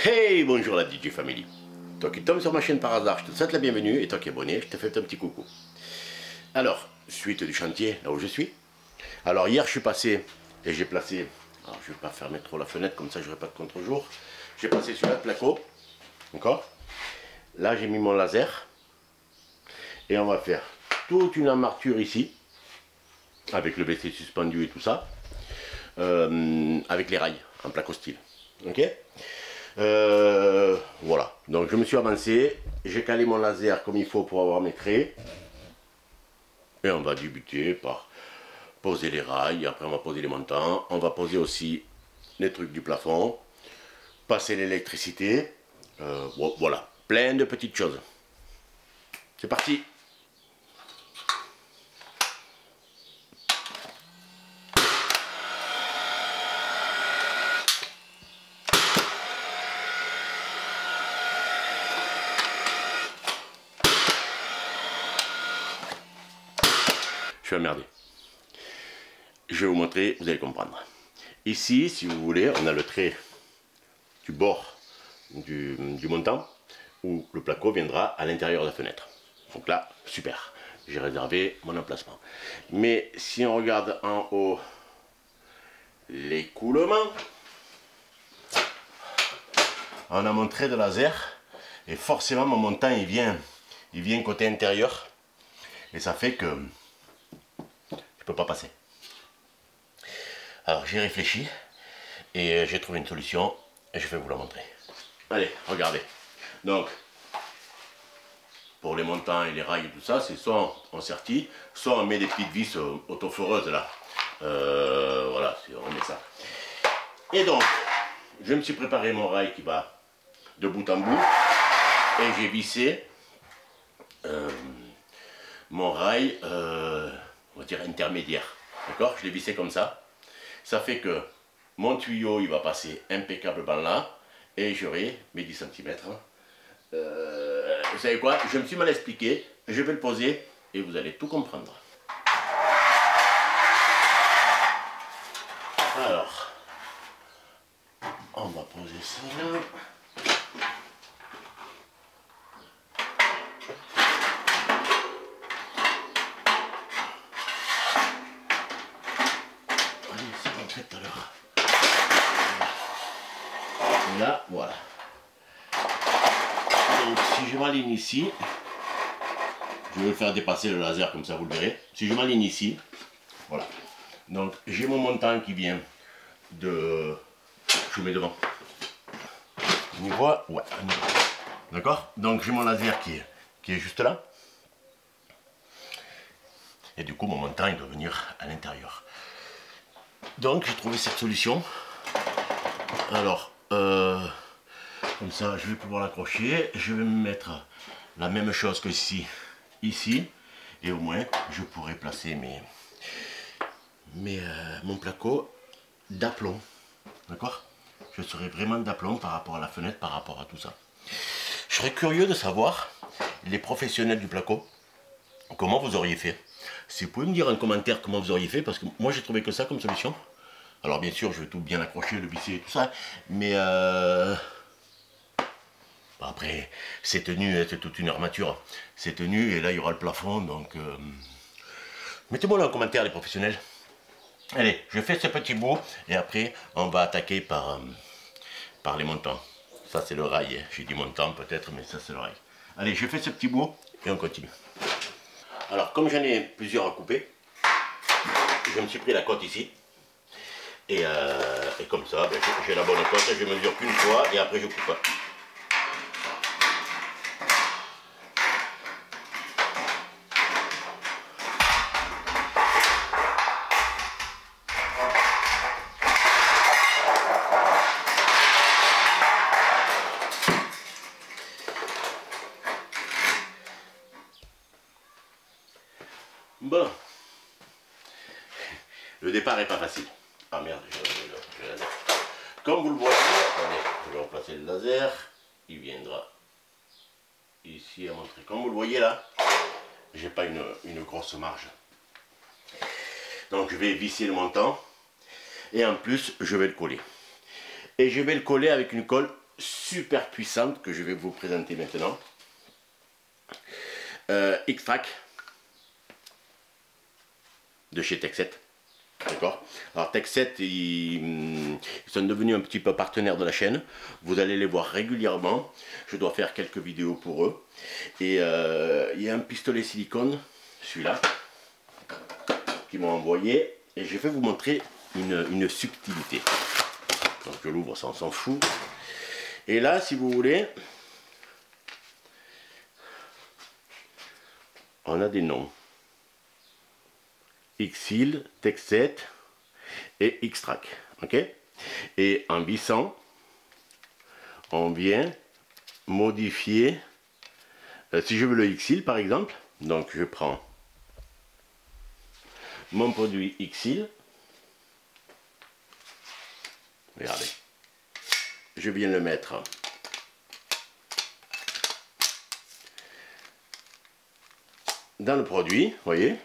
Hey, bonjour la DJ Family. Toi qui tombes sur ma chaîne par hasard, je te souhaite la bienvenue, et toi qui es abonné, je te fais un petit coucou. Alors, suite du chantier, là où je suis. Alors hier je suis passé et j'ai placé, alors je ne vais pas fermer trop la fenêtre comme ça je n'aurai pas de contre-jour. J'ai passé sur le placo, d'accord. Là j'ai mis mon laser et on va faire toute une armature ici, avec le BC suspendu et tout ça, avec les rails en placo style, ok. Voilà, donc je me suis avancé, j'ai calé mon laser comme il faut pour avoir mes traits. Et on va débuter par poser les rails, après on va poser les montants, on va poser aussi les trucs du plafond, passer l'électricité, voilà, plein de petites choses. C'est parti! Je suis emmerdé. Je vais vous montrer, vous allez comprendre. Ici, si vous voulez, on a le trait du bord du montant où le placo viendra à l'intérieur de la fenêtre. Donc là, super. J'ai réservé mon emplacement. Mais si on regarde en haut l'écoulement, on a mon trait de laser et forcément mon montant il vient côté intérieur et ça fait que je peux pas passer. Alors j'ai réfléchi et j'ai trouvé une solution et je vais vous la montrer. Allez, regardez. Donc, pour les montants et les rails et tout ça, c'est soit on sertit, soit on met des petites vis autoforeuses là. Voilà, on met ça. Et donc, je me suis préparé mon rail qui va de bout en bout et j'ai vissé mon rail, on va dire intermédiaire. D'accord? Je l'ai vissé comme ça. Ça fait que mon tuyau il va passer impeccablement là et j'aurai mes 10 cm. Vous savez quoi? Je me suis mal expliqué, je vais le poser et vous allez tout comprendre. Alors, on va poser ça là. Tout à l'heure. Là, voilà. Donc si je m'aligne ici, je vais faire dépasser le laser comme ça, vous le verrez. Si je m'aligne ici, voilà. Donc j'ai mon montant qui vient de... Je vous mets devant. On y voit? Ouais. D'accord? Donc j'ai mon laser qui est juste là. Et du coup mon montant il doit venir à l'intérieur. Donc j'ai trouvé cette solution. Alors, comme ça je vais pouvoir l'accrocher. Je vais me mettre la même chose que ici, et au moins je pourrai placer mon placo d'aplomb. D'accord? Je serai vraiment d'aplomb par rapport à la fenêtre, par rapport à tout ça. Je serais curieux de savoir, les professionnels du placo, comment vous auriez fait. Si vous pouvez me dire en commentaire comment vous auriez fait, parce que moi j'ai trouvé que ça comme solution. Alors bien sûr je vais tout bien accrocher, le visser et tout ça, mais après c'est tenu, c'est toute une armature, c'est tenu et là il y aura le plafond, donc mettez-moi là en commentaire les professionnels. Allez, je fais ce petit bout et après on va attaquer par les montants. Ça c'est le rail, j'ai dit montant peut-être, mais ça c'est le rail. Allez, je fais ce petit bout et on continue. Alors comme j'en ai plusieurs à couper, je me suis pris la cote ici. Et comme ça, ben, j'ai la bonne cote, je mesure qu'une fois et après je coupe. Bon, le départ n'est pas facile. Ah merde, je laser. Comme vous le voyez, attendez, je vais remplacer le laser, il viendra ici à montrer. Comme vous le voyez là, j'ai pas une grosse marge. Donc je vais visser le montant et en plus je vais le coller. Et je vais le coller avec une colle super puissante que je vais vous présenter maintenant. X-Track de chez Tech7. D'accord. Alors Tech7, ils sont devenus un petit peu partenaires de la chaîne. Vous allez les voir régulièrement. Je dois faire quelques vidéos pour eux. Et il y a un pistolet silicone, celui-là, qu'ils m'ont envoyé. Et je vais vous montrer une subtilité. Donc je l'ouvre, ça on s'en fout. Et là, si vous voulez, on a des noms. Xil, Tech7 et X-Track. Ok. Et en vissant, on vient modifier. Si je veux le Xil par exemple, donc je prends mon produit Xil. Regardez. Je viens le mettre dans le produit, vous voyez.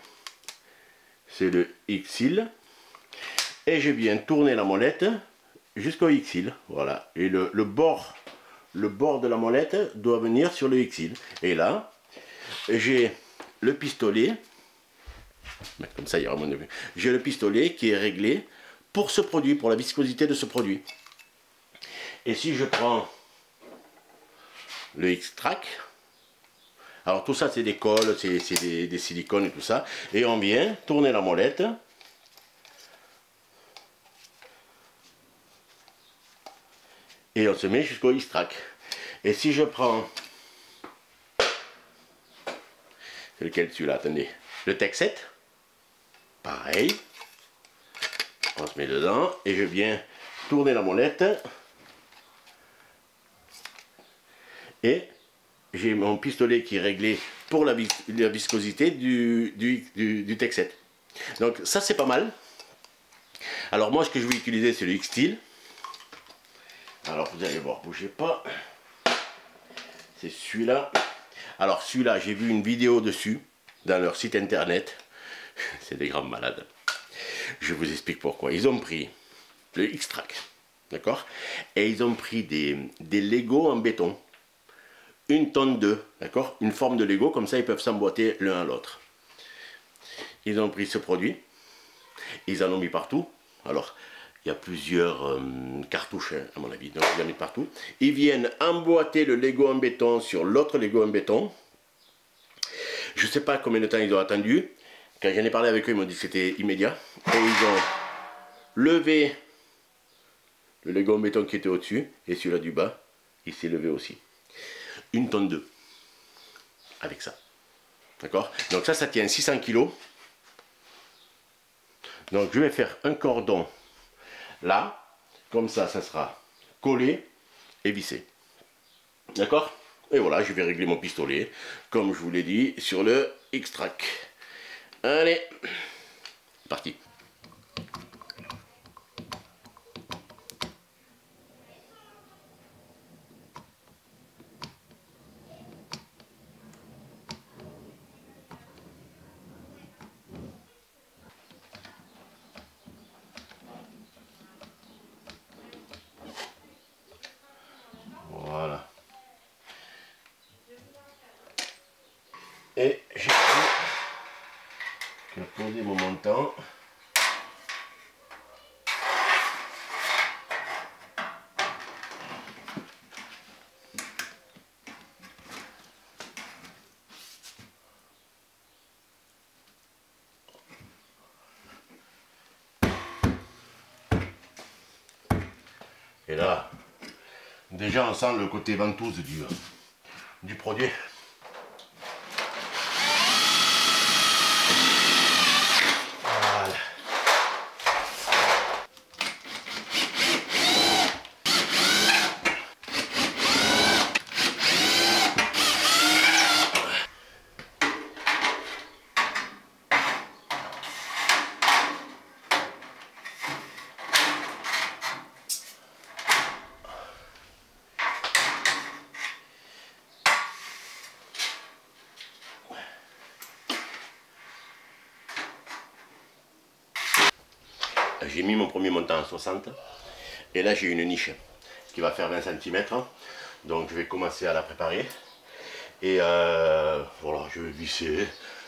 C'est le Xil. Et je viens tourner la molette jusqu'au Xil. Voilà. Et le bord de la molette doit venir sur le Xil. Et là, j'ai le pistolet. Comme ça, il y aura mon. J'ai le pistolet qui est réglé pour ce produit, pour la viscosité de ce produit. Et si je prends le X-Track, alors tout ça c'est des cols, c'est des silicones et tout ça, et on vient tourner la molette. Et on se met jusqu'au X-Track. Et si je prends, c'est lequel celui-là, attendez, le Tech7, pareil, on se met dedans, et je viens tourner la molette, et j'ai mon pistolet qui est réglé pour la viscosité du Tech7. Donc ça c'est pas mal. Alors moi ce que je vais utiliser c'est le X-Steel. Alors vous allez voir, bougez pas. C'est celui-là. Alors celui-là, j'ai vu une vidéo dessus, dans leur site internet. C'est des grands malades. Je vous explique pourquoi. Ils ont pris le X-Track, d'accord? Et ils ont pris des Lego en béton. Une tonne d'œufs, d'accord? Une forme de Lego, comme ça ils peuvent s'emboîter l'un à l'autre. Ils ont pris ce produit, ils en ont mis partout. Alors, il y a plusieurs cartouches, hein, à mon avis, donc ils en ont mis partout. Ils viennent emboîter le Lego en béton sur l'autre Lego en béton. Je ne sais pas combien de temps ils ont attendu. Quand j'en ai parlé avec eux, ils m'ont dit que c'était immédiat. Et ils ont levé le Lego en béton qui était au-dessus, et celui-là du bas, il s'est levé aussi. Une tonne d'œufs avec ça, d'accord? Donc ça tient 600 kg. Donc je vais faire un cordon là, comme ça sera collé et vissé, d'accord? Et voilà, je vais régler mon pistolet comme je vous l'ai dit sur le X-Track. Allez, parti. Voilà. Et j'ai posé mon montant. Et là, déjà on sent le côté ventouse du produit. Voilà. J'ai mis mon premier montant à 60 et là j'ai une niche. qui va faire 20 cm. Donc je vais commencer à la préparer. Et voilà, je vais visser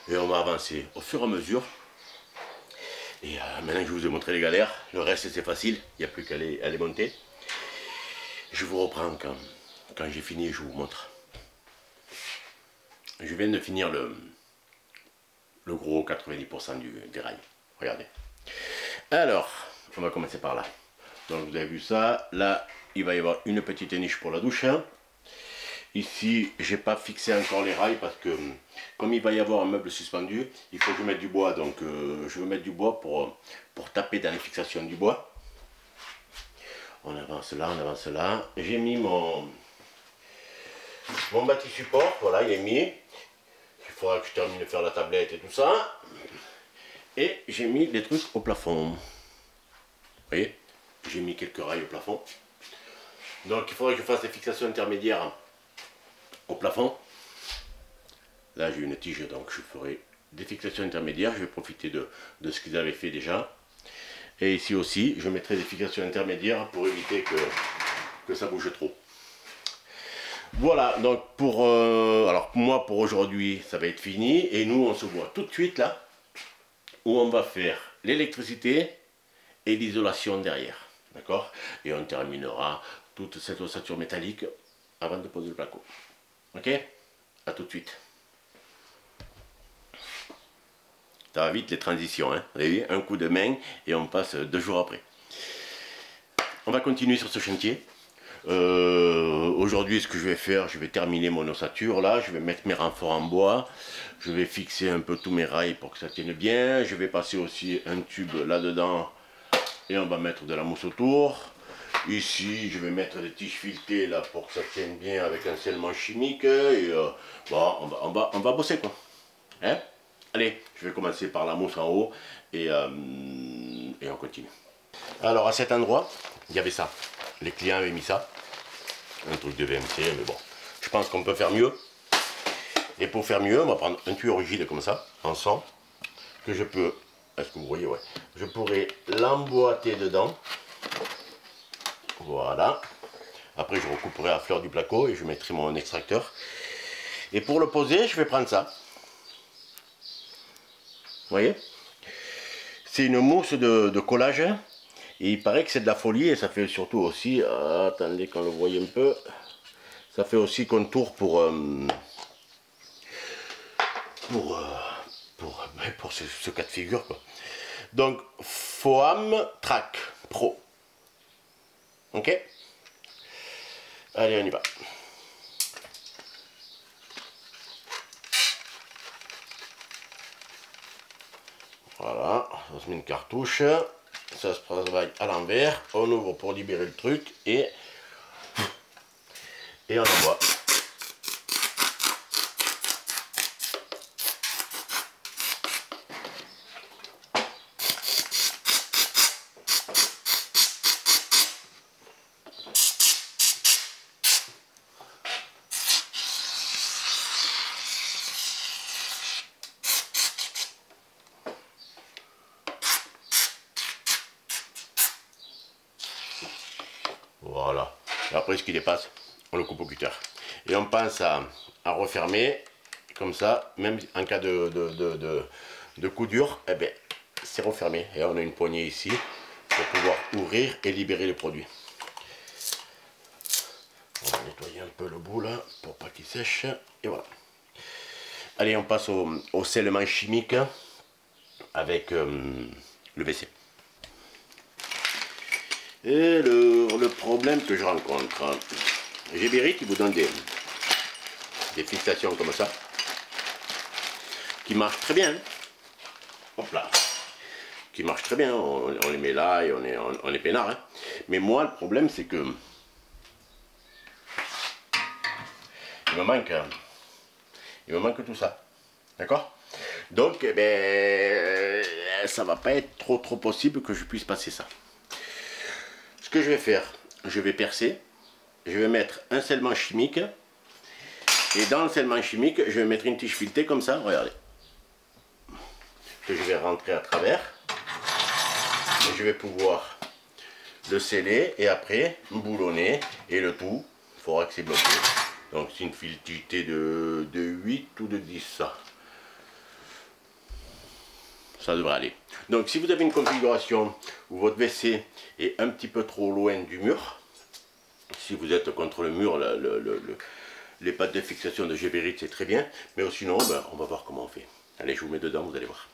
et on va avancer au fur et à mesure. Et maintenant que je vous ai montré les galères, le reste c'est facile, il n'y a plus qu'à les monter. Je vous reprends quand j'ai fini et je vous montre. Je viens de finir le gros 90% des rails. Regardez. Alors, on va commencer par là. Donc vous avez vu ça. Là, il va y avoir une petite niche pour la douche. Ici, j'ai pas fixé encore les rails parce que comme il va y avoir un meuble suspendu, il faut que je mette du bois. Donc je vais mettre du bois pour taper dans les fixations du bois. On avance là, on avance là. J'ai mis mon bâti support. Voilà, il est mis. Il faudra que je termine de faire la tablette et tout ça. Et j'ai mis des trucs au plafond. Vous voyez, j'ai mis quelques rails au plafond. Donc il faudrait que je fasse des fixations intermédiaires au plafond. Là j'ai une tige, donc je ferai des fixations intermédiaires. Je vais profiter de ce qu'ils avaient fait déjà. Et ici aussi, je mettrai des fixations intermédiaires pour éviter que ça bouge trop. Voilà, donc alors moi pour aujourd'hui ça va être fini et nous on se voit tout de suite là où on va faire l'électricité et l'isolation derrière, d'accord? Et on terminera toute cette ossature métallique avant de poser le placo. Ok? À tout de suite. Ça va vite les transitions, hein? Vous avez vu, un coup de main et on passe 2 jours après. On va continuer sur ce chantier. Aujourd'hui ce que je vais faire, je vais terminer mon ossature là, je vais mettre mes renforts en bois, je vais fixer un peu tous mes rails pour que ça tienne bien, je vais passer aussi un tube là dedans et on va mettre de la mousse autour. Ici je vais mettre des tiges filetées là pour que ça tienne bien avec un scellement chimique et bon, on va bosser quoi, hein? Allez, je vais commencer par la mousse en haut et on continue. Alors à cet endroit il y avait ça. Les clients avaient mis ça, un truc de VMC, mais bon, je pense qu'on peut faire mieux. Et pour faire mieux, on va prendre un tuyau rigide comme ça, en sang, que je peux, est-ce que vous voyez, ouais, je pourrais l'emboîter dedans, voilà. Après je recouperai à fleur du placo et je mettrai mon extracteur. Et pour le poser, je vais prendre ça. Vous voyez? C'est une mousse de collage. Et il paraît que c'est de la folie et ça fait surtout aussi, attendez qu'on le voie un peu, ça fait aussi contour pour ce cas de figure quoi. Donc Foam Track Pro. Ok? Allez on y va. Voilà, on se met une cartouche. Ça se travaille à l'envers, on ouvre pour libérer le truc et on envoie. Voilà. Et après ce qui dépasse, on le coupe au cutter. Et on pense à refermer comme ça, même en cas de coup dur, eh ben, c'est refermé. Et on a une poignée ici pour pouvoir ouvrir et libérer le produit. On va nettoyer un peu le bout là pour pas qu'il sèche. Et voilà. Allez, on passe au scellement chimique avec le WC. Et le problème que je rencontre, j'ai Berry qui vous donne des fixations comme ça, qui marchent très bien. Hop là, qui marchent très bien, on les met là et on est peinard. Hein. Mais moi, le problème, c'est que il me manque tout ça. D'accord? Donc, eh ben, ça va pas être trop possible que je puisse passer ça. Ce que je vais faire, je vais percer, je vais mettre un scellement chimique, et dans le scellement chimique, je vais mettre une tige filetée comme ça, regardez, que je vais rentrer à travers, et je vais pouvoir le sceller et après boulonner. Et le tout, il faudra que c'est bloqué. Donc c'est une fileté de 8 ou de 10 ça. Ça devrait aller. Donc si vous avez une configuration où votre WC est un petit peu trop loin du mur, si vous êtes contre le mur, les pattes de fixation de Geberit c'est très bien, mais sinon ben, on va voir comment on fait. Allez, je vous mets dedans, vous allez voir.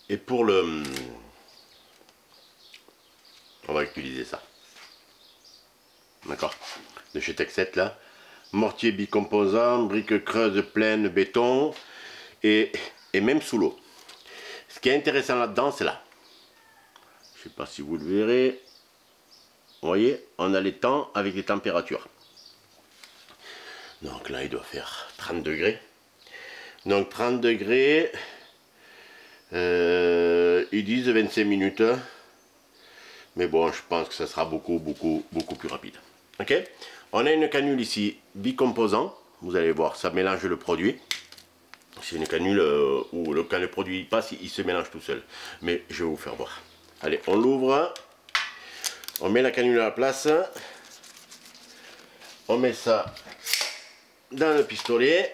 Et pour le... On va utiliser ça. D'accord? De chez Texet là. Mortier bicomposant, briques creuses pleines, béton. Et même sous l'eau. Ce qui est intéressant là-dedans, c'est là. Je ne sais pas si vous le verrez. Vous voyez, on a les temps avec les températures. Donc là, il doit faire 30 degrés. Donc 30 degrés... ils disent 25 minutes, mais bon, je pense que ça sera beaucoup plus rapide. Ok, on a une canule ici bicomposant, vous allez voir, ça mélange le produit. C'est une canule où quand le produit passe, il se mélange tout seul. Mais je vais vous faire voir. Allez, on l'ouvre, on met la canule à la place, on met ça dans le pistolet.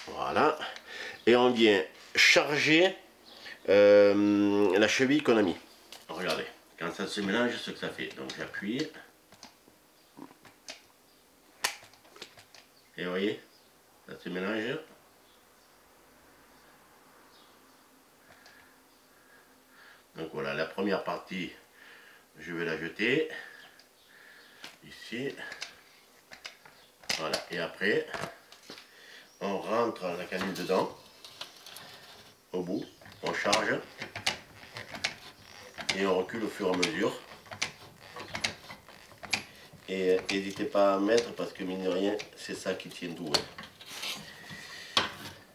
Voilà, et on vient charger la cheville qu'on a mis. Regardez, quand ça se mélange, ce que ça fait. Donc j'appuie. Et vous voyez, ça se mélange. Donc voilà, la première partie, je vais la jeter. Ici. Voilà, et après... on rentre la canule dedans, au bout, on charge et on recule au fur et à mesure. Et n'hésitez pas à mettre parce que mine de rien, c'est ça qui tient tout. Hein.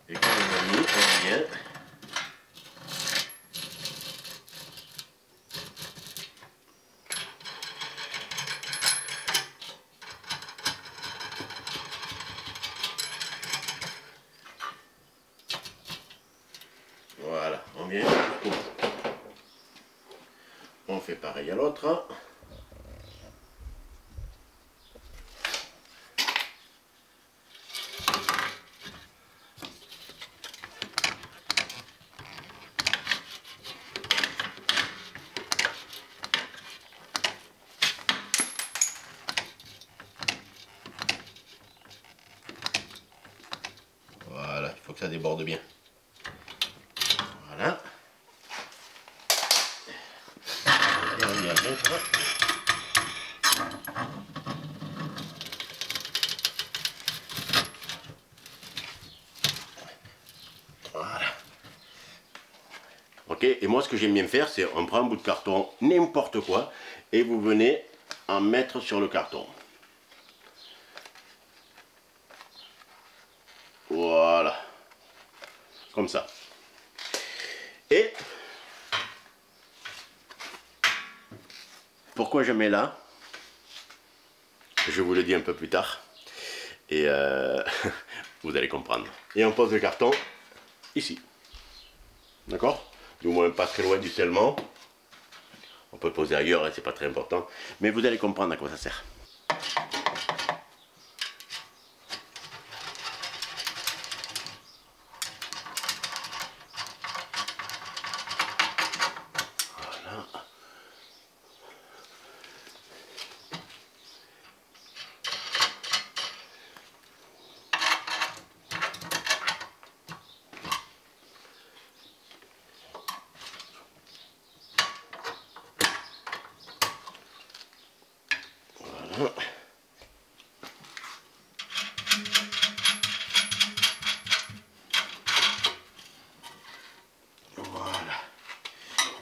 Et quand on a mis, on vient. Voilà, on vient jusqu'au bout. On fait pareil à l'autre. Voilà, il faut que ça déborde bien. Voilà. Et on vient mettre. Voilà. Ok, et moi ce que j'aime bien faire, c'est on prend un bout de carton, n'importe quoi, et vous venez en mettre sur le carton. Voilà. Comme ça. Et pourquoi je mets là? Je vous le dis un peu plus tard. Et vous allez comprendre. Et on pose le carton ici. D'accord? Du moins pas très loin du scellement. On peut le poser ailleurs, hein, c'est pas très important. Mais vous allez comprendre à quoi ça sert. Voilà. Voilà.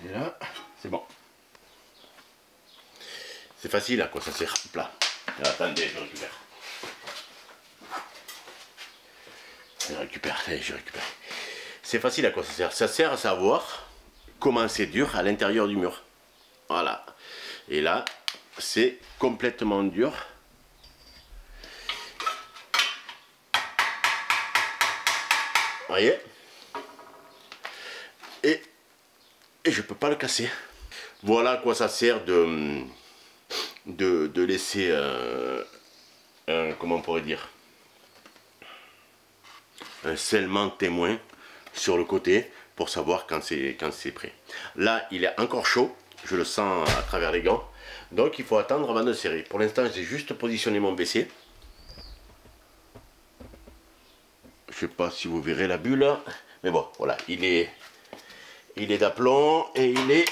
Et là, c'est bon. C'est facile à quoi ça sert. Hop là. Attendez, je récupère. Je récupère. C'est facile à quoi ça sert. Ça sert à savoir comment c'est dur à l'intérieur du mur. Voilà. Et là, c'est complètement dur. Vous voyez? Et je peux pas le casser. Voilà à quoi ça sert de laisser comment on pourrait dire, un scellement témoin sur le côté pour savoir quand c'est prêt. Là, il est encore chaud, je le sens à travers les gants, donc il faut attendre avant de serrer. Pour l'instant, j'ai juste positionné mon WC. Je sais pas si vous verrez la bulle, mais bon, voilà, il est d'aplomb et il est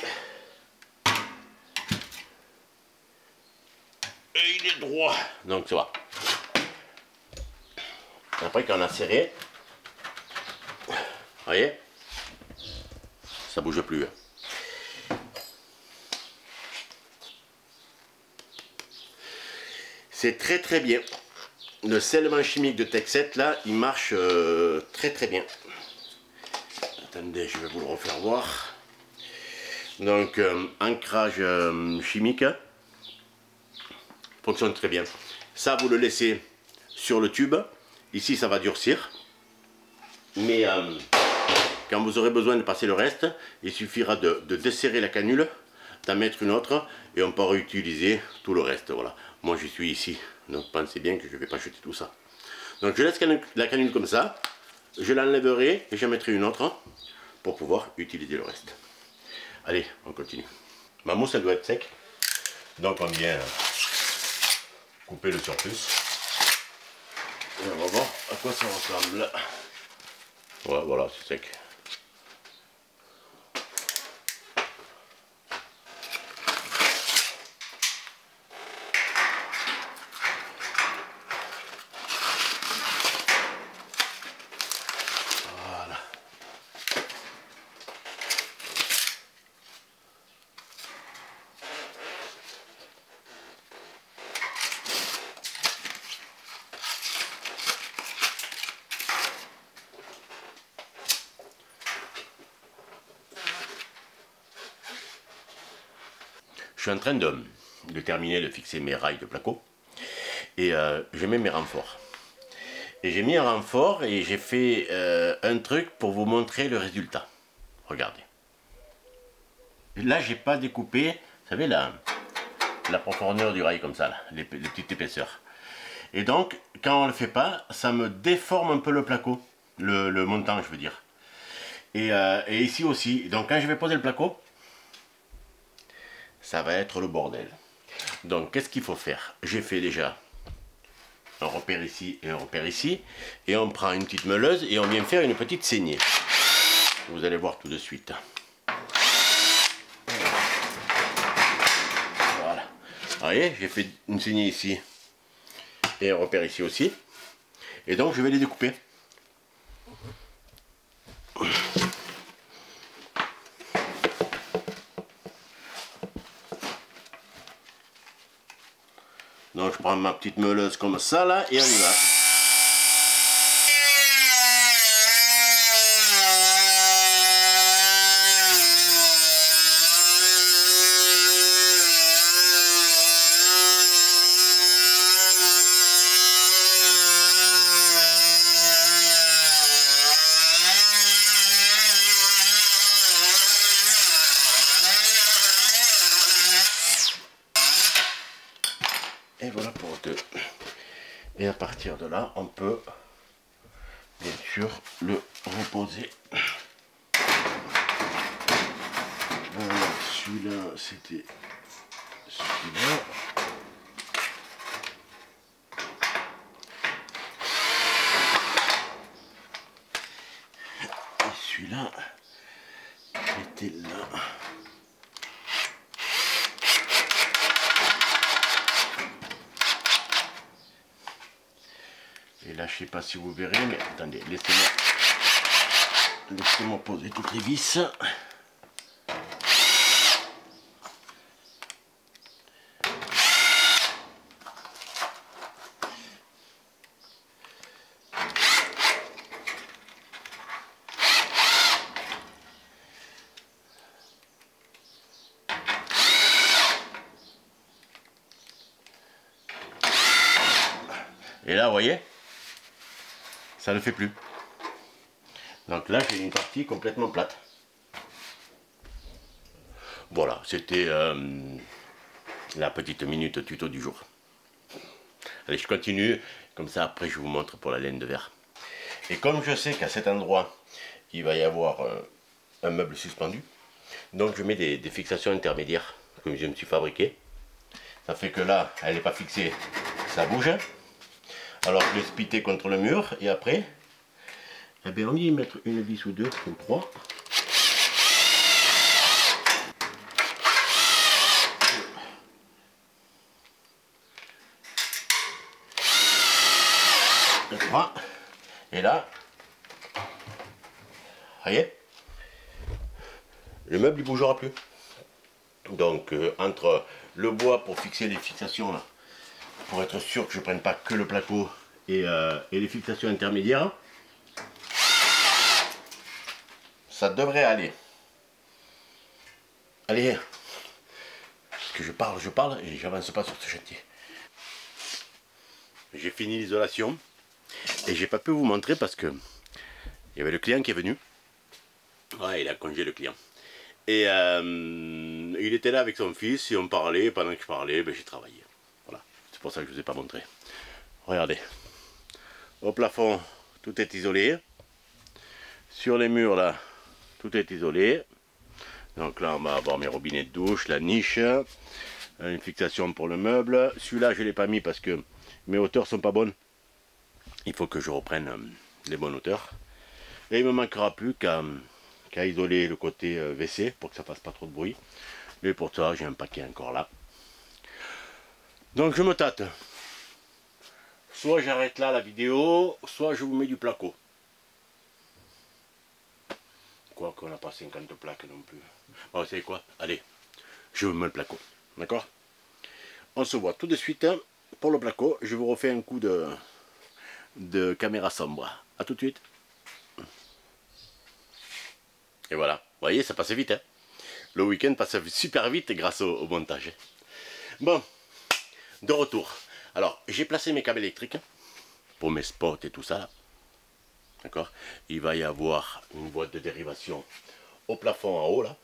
droit, donc ça va. Après, quand on a serré, vous voyez, ça bouge plus. C'est très très bien. Le scellement chimique de Texet là, il marche très très bien. Attendez, je vais vous le refaire voir. Donc, ancrage chimique fonctionne très bien. Ça, vous le laissez sur le tube. Ici, ça va durcir. Mais quand vous aurez besoin de passer le reste, il suffira de desserrer la canule, d'en mettre une autre, et on pourra utiliser tout le reste. Voilà. Moi, je suis ici, donc pensez bien que je ne vais pas jeter tout ça. Donc, je laisse la canule comme ça. Je l'enlèverai et j'en mettrai une autre pour pouvoir utiliser le reste. Allez, on continue. Ma mousse, elle doit être sec. Donc, on vient couper le surplus. Et on va voir à quoi ça ressemble. Ouais, voilà, c'est sec. Voilà. Je suis en train de terminer de fixer mes rails de placo et je mets mes renforts. Et j'ai mis un renfort et j'ai fait un truc pour vous montrer le résultat. Regardez. Là, j'ai pas découpé, vous savez, la profondeur du rail comme ça, là, les petites épaisseurs. Et donc, quand on le fait pas, ça me déforme un peu le placo, le montant, je veux dire. Et ici aussi. Donc, quand je vais poser le placo, ça va être le bordel. Donc, qu'est-ce qu'il faut faire? J'ai fait déjà un repère ici et un repère ici. Et on prend une petite meuleuse et on vient faire une petite saignée. Vous allez voir tout de suite. Voilà. Vous voyez, j'ai fait une saignée ici et un repère ici aussi. Et donc, je vais les découper. Donc je prends ma petite meuleuse comme ça là et on y va. voilà pour deux. Et à partir de là, on peut bien sûr le reposer. Celui-là, c'était celui-là. Et celui-là était là. Et là, je sais pas si vous verrez, mais attendez, laissez-moi poser toutes les vis. Et là, vous voyez, ça ne fait plus. Donc là, j'ai une partie complètement plate. Voilà, c'était la petite minute tuto du jour. Allez, je continue, comme ça après je vous montre pour la laine de verre. Et comme je sais qu'à cet endroit, il va y avoir un meuble suspendu, donc je mets des fixations intermédiaires que je me suis fabriqué. Ça fait que là, elle n'est pas fixée, ça bouge. Alors je vais spiter contre le mur et après, eh bien, on va y mettre une vis ou deux ou trois. Et là, voyez, le meuble il bougera plus. Donc entre le bois pour fixer les fixations là, pour être sûr que je ne prenne pas que le placo et les fixations intermédiaires, ça devrait aller. Allez, parce que je parle et j'avance pas sur ce chantier. J'ai fini l'isolation et j'ai pas pu vous montrer parce que il y avait le client qui est venu. Ouais, il a congé le client. Et il était là avec son fils et on parlait, pendant que je parlais, ben, j'ai travaillé. Voilà, c'est pour ça que je ne vous ai pas montré. Regardez, au plafond, tout est isolé. Sur les murs là, tout est isolé. Donc là, on va avoir mes robinets de douche, la niche, une fixation pour le meuble. Celui-là, je ne l'ai pas mis parce que mes hauteurs sont pas bonnes. Il faut que je reprenne les bonnes hauteurs. Et il ne me manquera plus qu'à isoler le côté WC pour que ça fasse pas trop de bruit. Et pour ça, j'ai un paquet encore là. Donc je me tâte. Soit j'arrête là la vidéo, soit je vous mets du placo. Quoi qu'on n'a pas 50 plaques non plus. Bon, vous savez quoi? Allez, je vous mets le placo. D'accord? On se voit tout de suite pour le placo. Je vous refais un coup de caméra sombre. A tout de suite. Et voilà. Vous voyez, ça passe vite. Hein, le week-end passe super vite grâce au montage. Bon, de retour. Alors, j'ai placé mes câbles électriques pour mes spots et tout ça. D'accord? Il va y avoir une boîte de dérivation au plafond en haut là.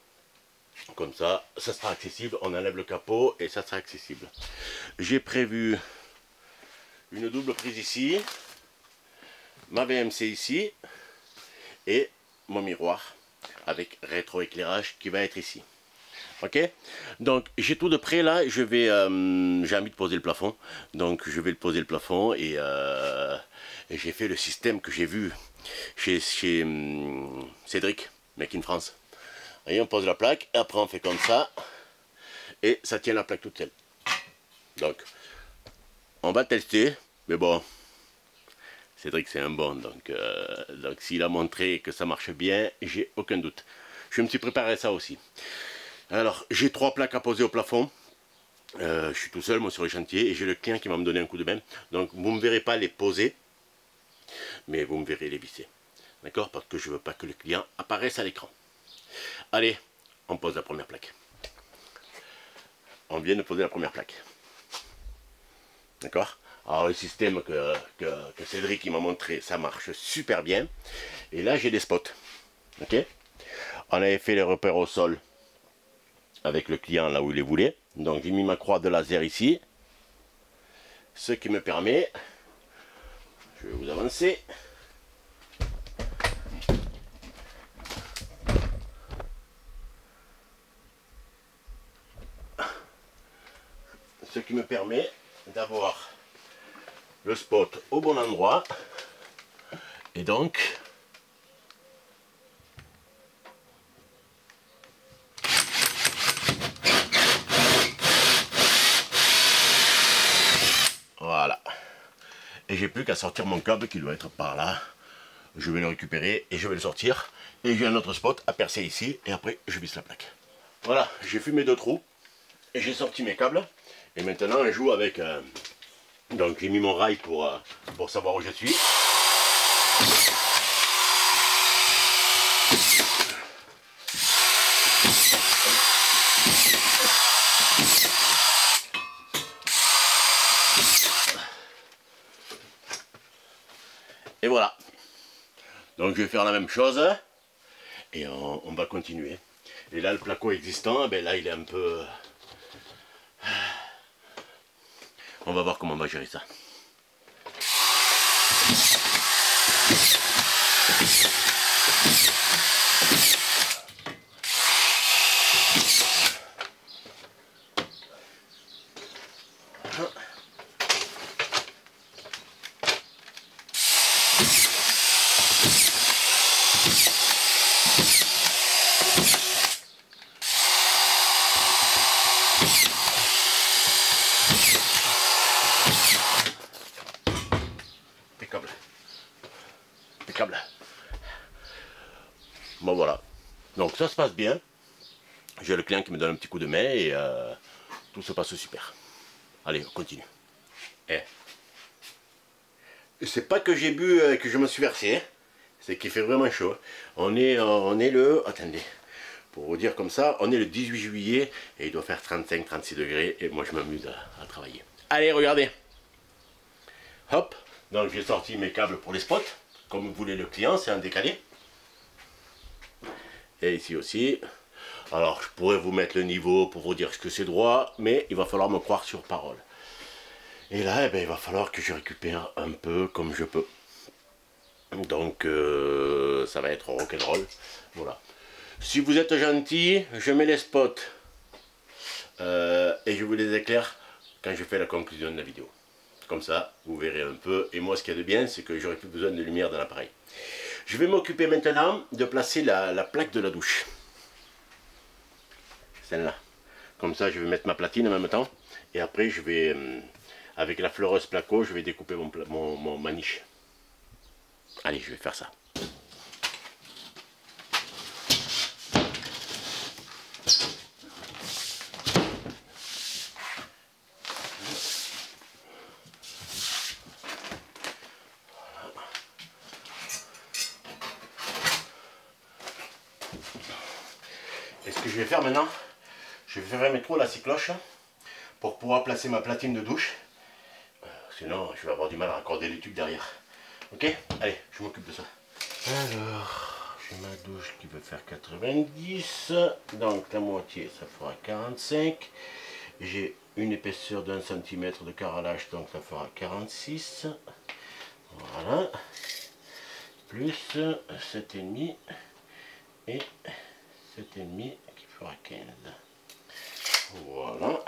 Comme ça, ça sera accessible. On enlève le capot et ça sera accessible. J'ai prévu une double prise ici, ma VMC ici et mon miroir avec rétroéclairage qui va être ici. Ok, donc j'ai tout de près là. J'ai envie de poser le plafond, donc je vais le poser le plafond et j'ai fait le système que j'ai vu chez Cédric, Make in France. Et on pose la plaque, et après on fait comme ça et ça tient la plaque toute seule. Donc on va tester, mais bon, Cédric c'est un bon, donc s'il a montré que ça marche bien, j'ai aucun doute. Je me suis préparé ça aussi. Alors, j'ai 3 plaques à poser au plafond. Je suis tout seul, moi, sur le chantier, et j'ai le client qui va me donner un coup de main. Donc, vous ne me verrez pas les poser, mais vous me verrez les visser. D'accord? Parce que je ne veux pas que le client apparaisse à l'écran. Allez, on pose la première plaque. On vient de poser la première plaque. D'accord? Alors, le système que Cédric m'a montré, ça marche super bien. Et là, j'ai des spots. Ok? On avait fait les repères au sol avec le client là où il les voulait. Donc j'ai mis ma croix de laser ici. Ce qui me permet, je vais vous avancer, ce qui me permet d'avoir le spot au bon endroit et donc voilà. Et j'ai plus qu'à sortir mon câble qui doit être par là. Je vais le récupérer et je vais le sortir. Et j'ai un autre spot à percer ici et après je visse la plaque. Voilà, j'ai fait mes 2 trous et j'ai sorti mes câbles. Et maintenant je joue avec... donc j'ai mis mon rail pour savoir où je suis. Et voilà. Donc je vais faire la même chose et on va continuer. Et là le placo existant, ben là il est un peu... On va voir comment on va gérer ça. Impeccable. Impeccable. Bon voilà. Donc ça se passe bien. J'ai le client qui me donne un petit coup de main et tout se passe super. Allez, on continue. C'est pas que j'ai bu et que je me suis versé, hein. C'est qu'il fait vraiment chaud. On est le... Attendez. Pour vous dire comme ça, on est le 18 juillet et il doit faire 35-36 degrés et moi je m'amuse à travailler. Allez, regardez. Hop. Donc j'ai sorti mes câbles pour les spots. Comme voulait le client, c'est un décalé. Et ici aussi. Alors je pourrais vous mettre le niveau pour vous dire ce que c'est droit, mais il va falloir me croire sur parole. Et là, eh ben, il va falloir que je récupère un peu comme je peux. Donc ça va être rock'n'roll. Voilà. Si vous êtes gentil, je mets les spots et je vous les éclaire quand je fais la conclusion de la vidéo. Comme ça, vous verrez un peu. Et moi, ce qu'il y a de bien, c'est que j'aurai plus besoin de lumière dans l'appareil. Je vais m'occuper maintenant de placer la plaque de la douche. Celle-là. Comme ça, je vais mettre ma platine en même temps. Et après, je vais, avec la fleureuse placo, je vais découper ma niche. Allez, je vais faire ça. Et ce que je vais faire maintenant, je vais faire mettre trop la cycloche pour pouvoir placer ma platine de douche. Sinon, je vais avoir du mal à raccorder les tubes derrière. Ok? Allez, je m'occupe de ça. Alors, j'ai ma douche qui veut faire 90. Donc la moitié, ça fera 45. J'ai une épaisseur d'1 cm de carrelage, donc ça fera 46. Voilà. Plus 7,5 et 7,5 qui fera 15. Voilà.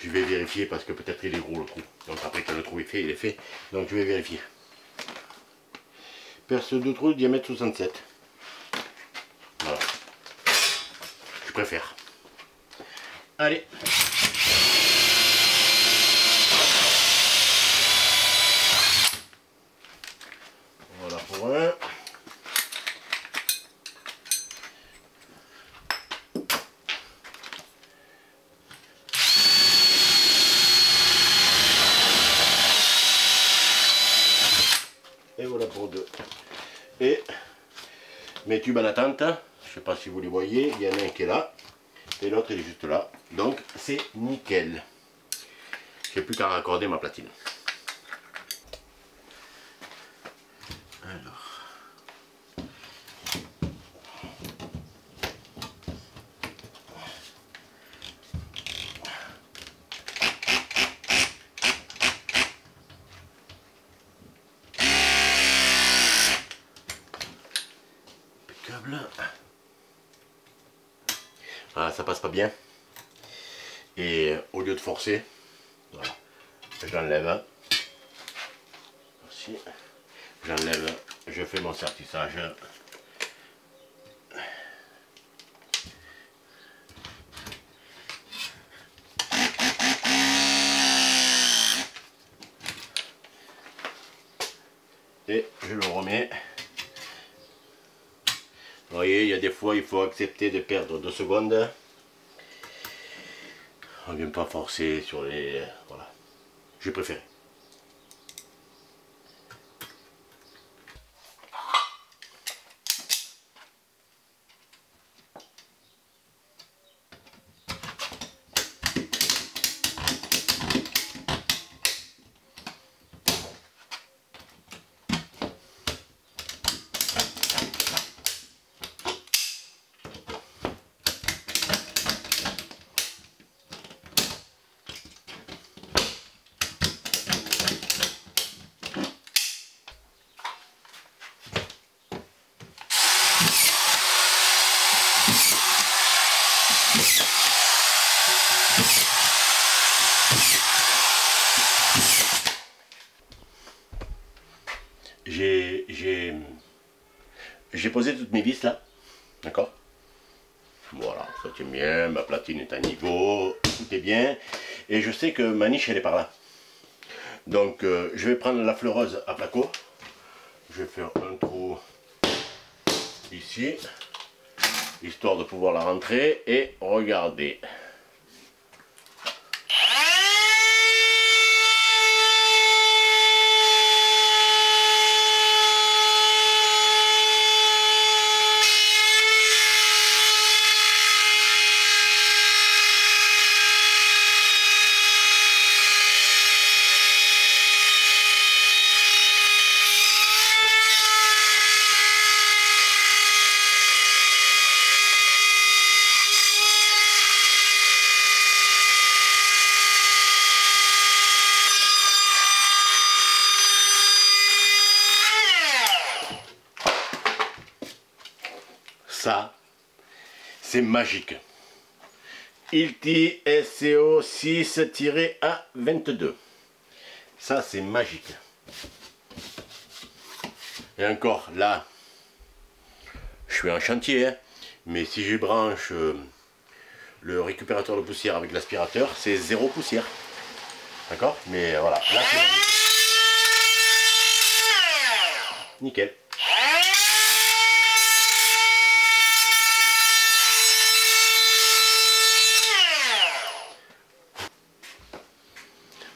Je vais vérifier parce que peut-être il est gros le trou. Donc après que le trou est fait, il est fait. Donc je vais vérifier. Perce de trou, diamètre 67. Voilà. Je préfère. Allez. Voilà pour un. Et voilà pour deux. Et mes tubes en attente. Je sais pas si vous les voyez, il y en a un qui est là et l'autre il est juste là. Donc c'est nickel. J'ai plus qu'à raccorder ma platine. Alors. Ah, ça passe pas bien. Et au lieu de forcer, voilà, j'enlève. Aussi, j'enlève, je fais mon sertissage. Et je le remets. Vous voyez, il y a des fois, il faut accepter de perdre 2 secondes. On ne vient pas forcer sur les... Voilà. J'ai préféré. J'ai posé toutes mes vis là, d'accord? Voilà, ça tient bien, ma platine est à niveau, tout est bien. Et je sais que ma niche elle est par là. Donc je vais prendre la fleureuse à placo. Je vais faire un trou ici, histoire de pouvoir la rentrer et regarder. Ça, c'est magique. Hilti SCO 6-A22. Ça, c'est magique. Et encore, là, je suis en chantier, hein, mais si je branche le récupérateur de poussière avec l'aspirateur, c'est 0 poussière. D'accord? Mais voilà, là, c'est magique. Nickel.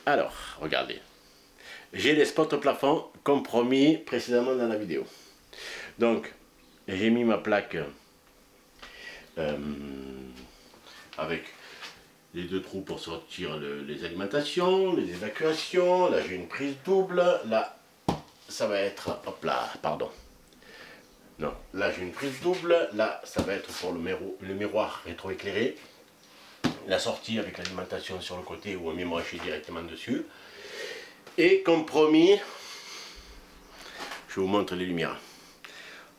Alors, regardez. J'ai les spots au plafond comme promis précédemment dans la vidéo. Donc, j'ai mis ma plaque avec les 2 trous pour sortir les alimentations, les évacuations. Là, j'ai une prise double. Là, ça va être... Hop là, pardon. Non, là, j'ai une prise double. Là, ça va être pour le miroir rétroéclairé. La sortie avec l'alimentation sur le côté ou un mémoire directement dessus. Et comme promis, je vous montre les lumières.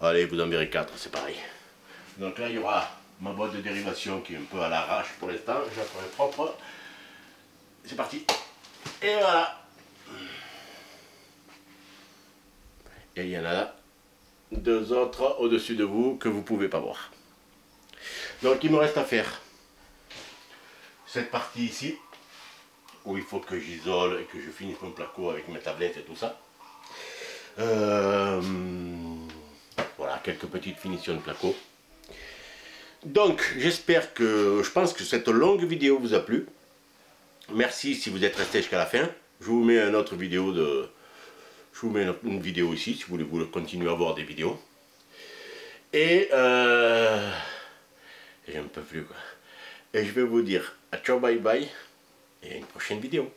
Allez, vous en verrez 4, c'est pareil. Donc là, il y aura ma boîte de dérivation qui est un peu à l'arrache pour l'instant. Je la ferai propre. C'est parti. Et voilà. Et il y en a 2 autres au-dessus de vous que vous ne pouvez pas voir. Donc il me reste à faire cette partie ici, où il faut que j'isole et que je finisse mon placo avec mes tablettes et tout ça. Voilà, quelques petites finitions de placo. Donc, j'espère que, je pense que cette longue vidéo vous a plu. Merci si vous êtes resté jusqu'à la fin. Je vous mets une autre vidéo je vous mets une vidéo ici, si vous voulez continuer à voir des vidéos. Et je ne peux plus quoi. Et je vais vous dire à ciao bye bye et à une prochaine vidéo.